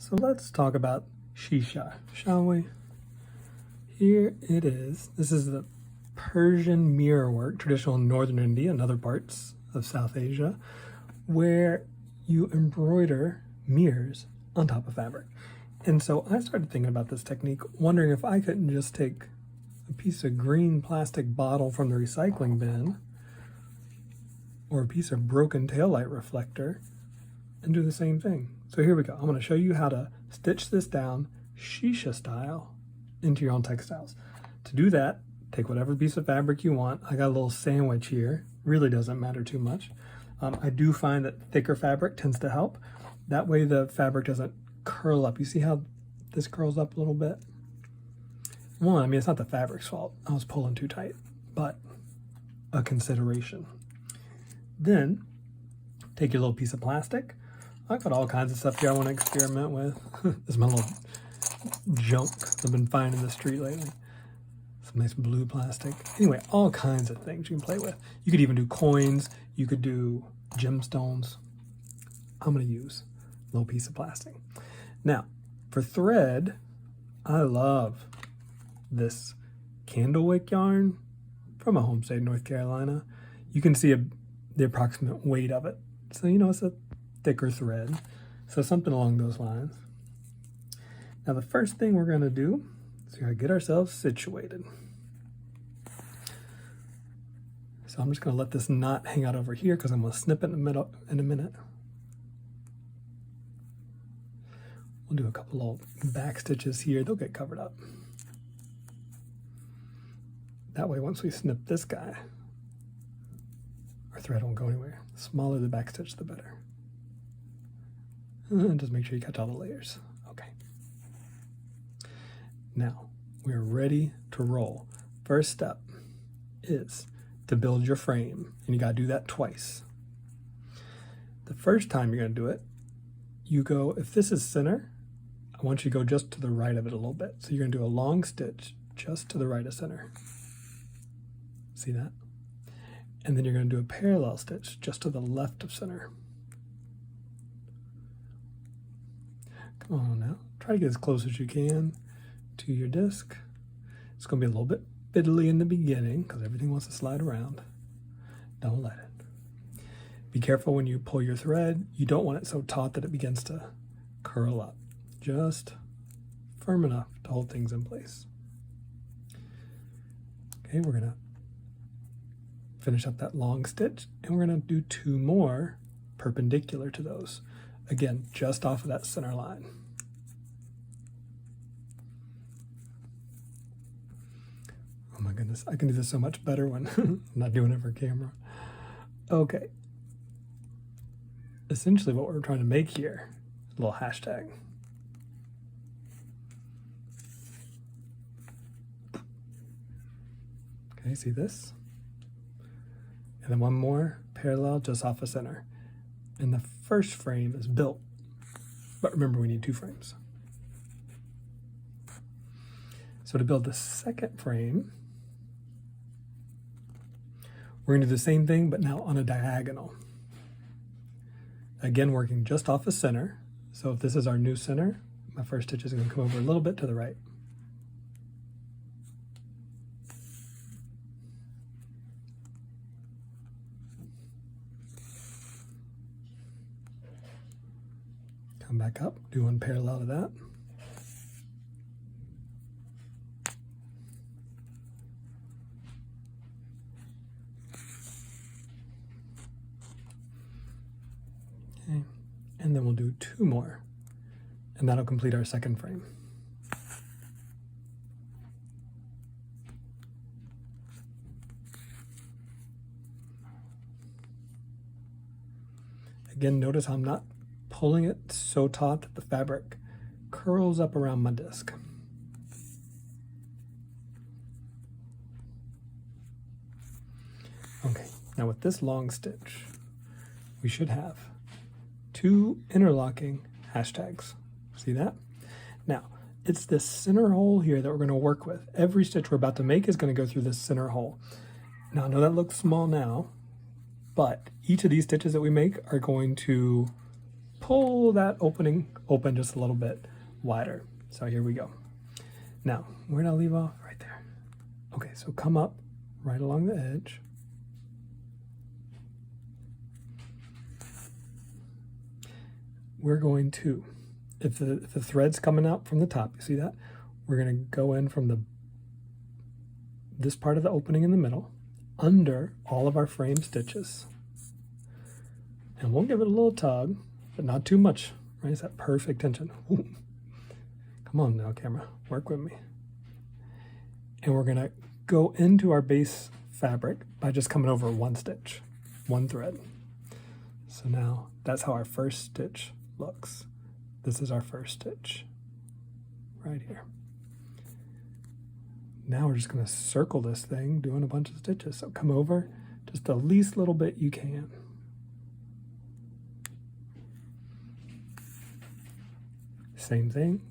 So let's talk about Shisha, shall we? Here it is. This is the Persian mirror work, traditional in northern India and other parts of South Asia, where you embroider mirrors on top of fabric. And so I started thinking about this technique, wondering if I couldn't just take a piece of green plastic bottle from the recycling bin or a piece of broken taillight reflector and do the same thing. So here we go. I'm going to show you how to stitch this down Shisha style into your own textiles. To do that, take whatever piece of fabric you want. I got a little sandwich here. Really doesn't matter too much. I do find that thicker fabric tends to help. That way the fabric doesn't curl up. You see how this curls up a little bit? One, I mean, it's not the fabric's fault. I was pulling too tight, but a consideration. Then take your little piece of plastic. I've got all kinds of stuff here I want to experiment with. This is my little junk I've been finding in the street lately. Some nice blue plastic. Anyway, all kinds of things you can play with. You could even do coins. You could do gemstones. I'm going to use a little piece of plastic. Now, for thread, I love this candlewick yarn from a home state in North Carolina. You can see the approximate weight of it. So, you know, it's a thicker thread. So something along those lines. Now, the first thing we're going to do is we're going to get ourselves situated. So I'm just going to let this knot hang out over here because I'm going to snip it in the middle in a minute. We'll do a couple little back stitches here. They'll get covered up. That way, once we snip this guy, our thread won't go anywhere. The smaller the back stitch, the better. And just make sure you catch all the layers. Okay. Now, we're ready to roll. First step is to build your frame, and you gotta do that twice. The first time you're gonna do it, you go, if this is center, I want you to go just to the right of it a little bit. So you're gonna do a long stitch just to the right of center. See that? And then you're gonna do a parallel stitch just to the left of center. Come on now, try to get as close as you can to your disc. It's gonna be a little bit fiddly in the beginning because everything wants to slide around. Don't let it. Be careful when you pull your thread. You don't want it so taut that it begins to curl up. Just firm enough to hold things in place. Okay, we're gonna finish up that long stitch and we're gonna do 2 more perpendicular to those. Again, just off of that center line. Oh my goodness, I can do this so much better when I'm not doing it for camera. Okay. Essentially what we're trying to make here is a little hashtag. Okay, see this? And then one more parallel just off of center. And the first frame is built. But remember, we need 2 frames. So to build the second frame, we're going to do the same thing, but now on a diagonal. Again, working just off of center. So if this is our new center, my first stitch is going to come over a little bit to the right. Come back up, do one parallel to that. Okay, and then we'll do 2 more, and that'll complete our second frame. Again, notice how I'm not pulling it so taut that the fabric curls up around my disc. Okay, now with this long stitch, we should have 2 interlocking hashtags. See that? Now, it's this center hole here that we're going to work with. Every stitch we're about to make is going to go through this center hole. Now, I know that looks small now, but each of these stitches that we make are going to pull that opening open just a little bit wider. So here we go. Now, where did I leave off? Right there. Okay, so come up right along the edge. We're going to, if the thread's coming out from the top, you see that? We're going to go in from this part of the opening in the middle, under all of our frame stitches. And we'll give it a little tug, but not too much, right? It's that perfect tension. Ooh. Come on now, camera, work with me. And we're gonna go into our base fabric by just coming over one stitch, one thread. So now that's how our first stitch looks. This is our first stitch right here. Now we're just gonna circle this thing, doing a bunch of stitches. So come over just the least little bit you can. Same thing,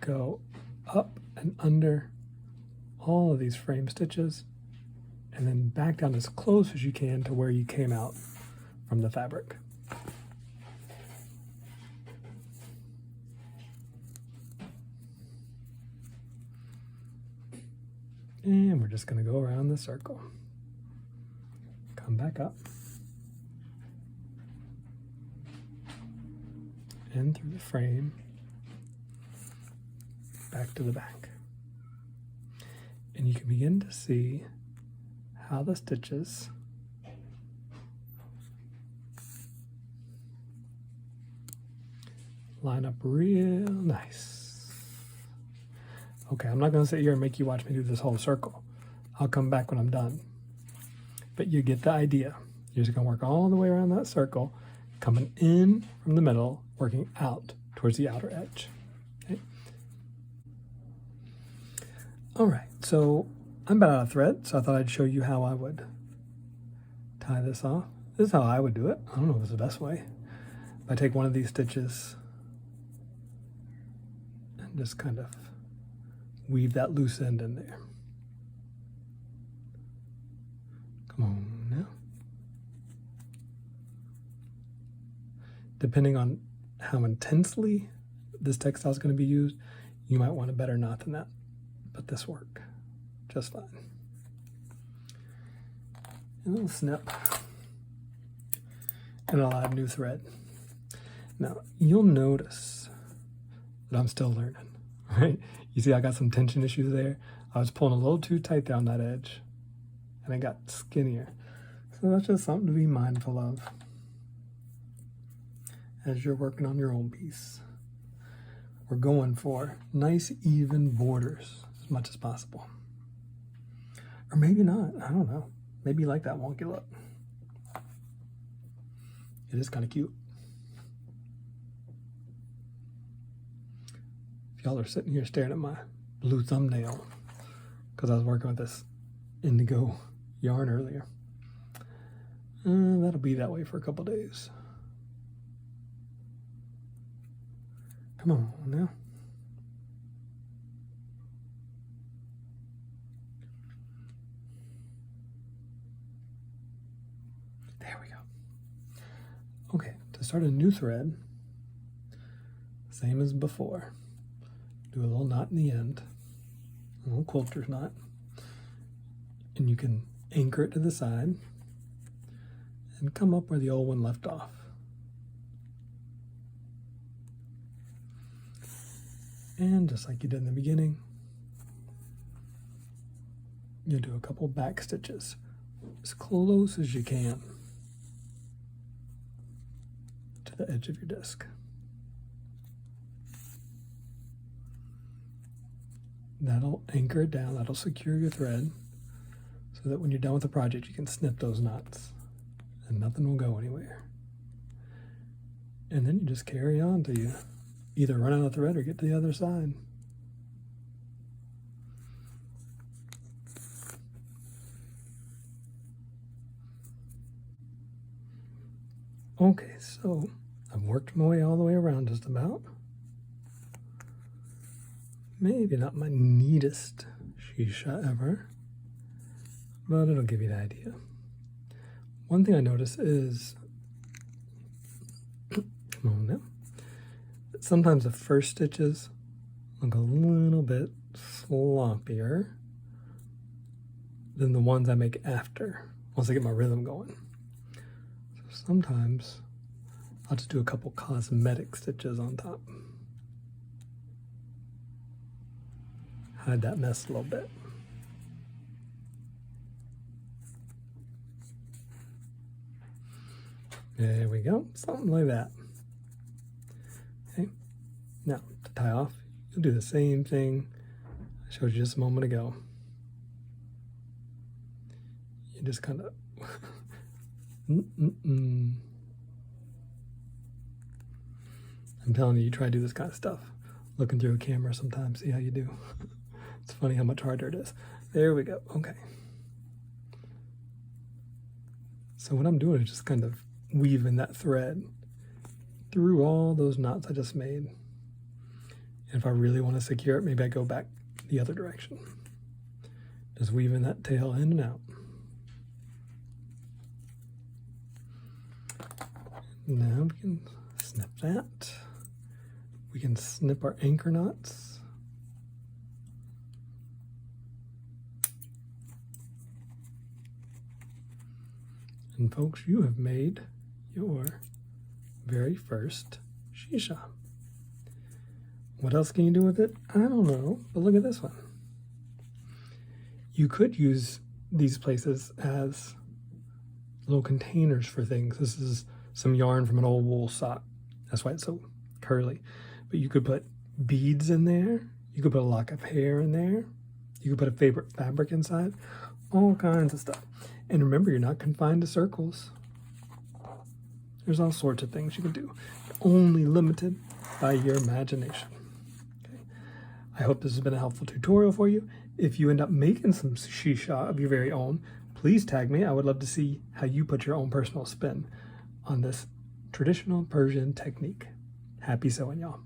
go up and under all of these frame stitches, and then back down as close as you can to where you came out from the fabric. And we're just going to go around the circle. Come back up. And through the frame. Back to the back. And you can begin to see how the stitches line up real nice. Okay, I'm not going to sit here and make you watch me do this whole circle. I'll come back when I'm done. But you get the idea. You're just going to work all the way around that circle, coming in from the middle, working out towards the outer edge. Okay? All right, so I'm about out of thread, so I thought I'd show you how I would tie this off. This is how I would do it. I don't know if it's the best way. I take one of these stitches and just kind of weave that loose end in there. Come on now. Depending on how intensely this textile is going to be used, you might want a better knot than that. But this worked just fine. A little snip. And I'll add new thread. Now, you'll notice that I'm still learning, right? You see I got some tension issues there. I was pulling a little too tight down that edge, and it got skinnier. So that's just something to be mindful of as you're working on your own piece. We're going for nice, even borders as much as possible. Or maybe not, I don't know. Maybe you like that wonky look. It is kind of cute. Y'all are sitting here staring at my blue thumbnail because I was working with this indigo yarn earlier. That'll be that way for a couple days. Come on now. There we go. Okay, to start a new thread, same as before. Do a little knot in the end, a little quilter's knot, and you can anchor it to the side and come up where the old one left off. And just like you did in the beginning, you'll do a couple back stitches as close as you can to the edge of your disc. That'll anchor it down, that'll secure your thread so that when you're done with the project you can snip those knots and nothing will go anywhere. And then you just carry on till you either run out of thread or get to the other side. Okay, so I've worked my way all the way around just about. Maybe not my neatest Shisha ever, but it'll give you the idea. One thing I notice is moment. Sometimes the first stitches look a little bit sloppier than the ones I make after, once I get my rhythm going. So sometimes I'll just do a couple cosmetic stitches on top. Hide that mess a little bit. There we go, something like that. Okay, now to tie off, you'll do the same thing I showed you just a moment ago. You just kind of, I'm telling you, you try to do this kind of stuff. Looking through a camera sometimes, see how you do. It's funny how much harder it is. There we go, okay. So what I'm doing is just kind of weaving that thread through all those knots I just made. And if I really want to secure it, maybe I go back the other direction. Just weaving that tail in and out. Now we can snip that. We can snip our anchor knots. And folks, you have made your very first Shisha. What else can you do with it? I don't know, but look at this one. You could use these places as little containers for things. This is some yarn from an old wool sock. That's why it's so curly. But you could put beads in there. You could put a lock of hair in there. You could put a favorite fabric inside. All kinds of stuff. And remember, you're not confined to circles. There's all sorts of things you can do. You're only limited by your imagination. Okay. I hope this has been a helpful tutorial for you. If you end up making some Shisha of your very own, please tag me. I would love to see how you put your own personal spin on this traditional Persian technique. Happy sewing, y'all.